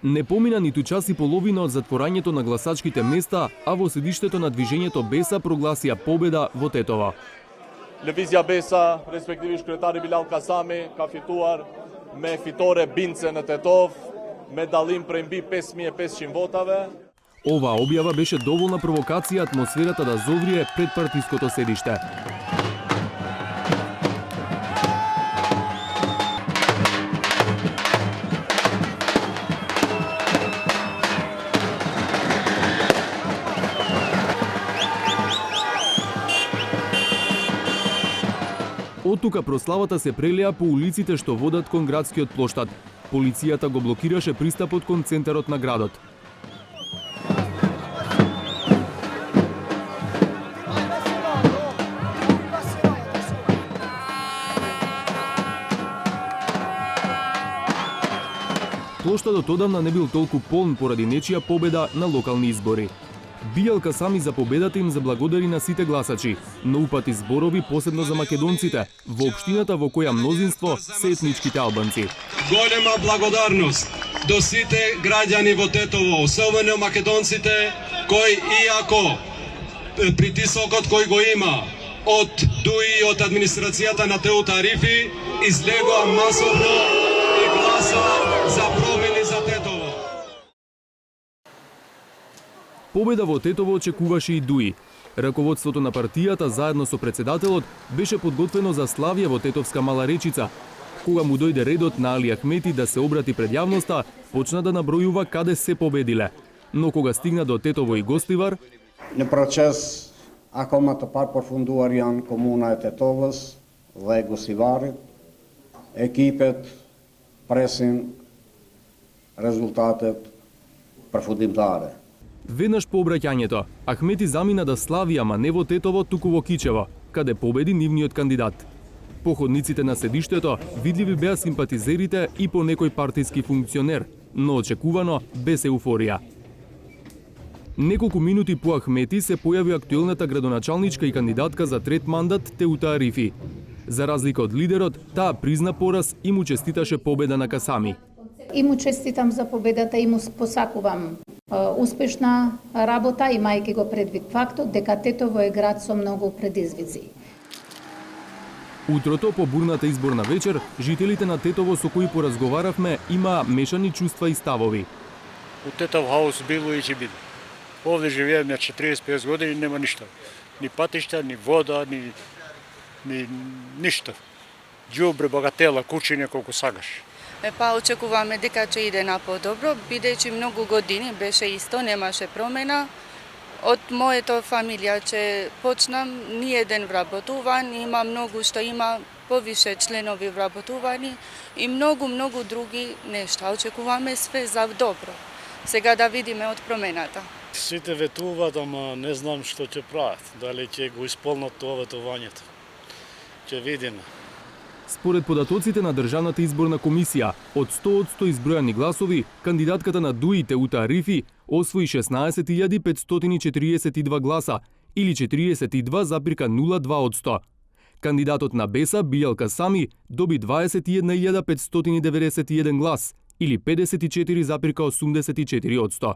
Не помина ниту час и половина од затворањето на гласачките места, а во седиштето на движењето Беса прогласија победа во Тетово. Lëvizja Besa, respektivisht kryetari Bilal Kasami, ka fituar me fitore bindse në Tetov, me dallim prej mbi 5500 votave. Ова објава беше доволна провокација атмосферата да зоврие пред партиското седиште. Од тука прославата се прелеа по улиците што водат кон градскиот плоштад. Полицијата го блокираше пристапот кон центарот на градот. Плоштадот одамна не бил толку полн поради нечија победа на локални избори. Билал Касами за победата им заблагодари на сите гласачи, но упати зборови посебно за македонците, во општината во која мнозинство се етничките албанци. Голема благодарност до сите граѓани во Тетово, особено македонците, кои иако притисокот кој го има од ДУИ и од администрацијата на Теута Арифи, излегоа масовно и гласа за промени за Тетово. Победа во Тетово очекуваше и ДУИ. Раководството на партијата заедно со председателот беше подготвено за славје во Тетовска Мала Речица. Кога му дојде редот на Али Ахмети да се обрати пред јавноста, почна да набројува каде се победиле. Но кога стигна до Тетово и Гостивар, Në proces akoma të parëpërfunduar janë komuna e Tetovës dhe e Gosivarit. Ekipet presin rezultatet përfundimtare. веднаш по обраќањето, Ахмети замина да слави, ама не во Тетово, туку во Кичево, каде победи нивниот кандидат. По ходниците на седиштето видливи беа симпатизерите и по некој партиски функционер, но очекувано без еуфорија. Неколку минути по Ахмети се појави актуелната градоначалничка и кандидатка за трет мандат Теута Арифи. За разлика од лидерот, таа призна пораз и му честиташе победа на Касами. И му честитам за победата и му посакувам успешна работа, имајќи го предвид фактот дека Тетово е град со многу предизвици. Утрото по бурната изборна вечер, жителите на Тетово со кои поразговаравме има мешани чувства и ставови. У Тетов хаус било и ќе биде. Овде живеем на 45 години, нема ништо. Ни патишта, ни вода, ни ништо. Ѓубре, багатела, кучиња колку сагаш. Па очекуваме дека ќе иде на подобро, бидејќи многу години беше исто, немаше промена. Од моето фамилија ќе почнам ниеден вработуван, има многу што има повише членови вработувани и многу други нешта. Очекуваме све за добро. Сега да видиме од промената. Сите ветуваат, ама не знам што ќе прават. Дали ќе го исполнат тоа ветувањето. Ќе видиме. Според податоците на Државната изборна комисија, од 100% избројани гласови, кандидатката на ДУИ Теута Арифи освои 16.542 гласа или 42,02%. Кандидатот на Беса Билал Касами доби 21.591 глас или 54,84%.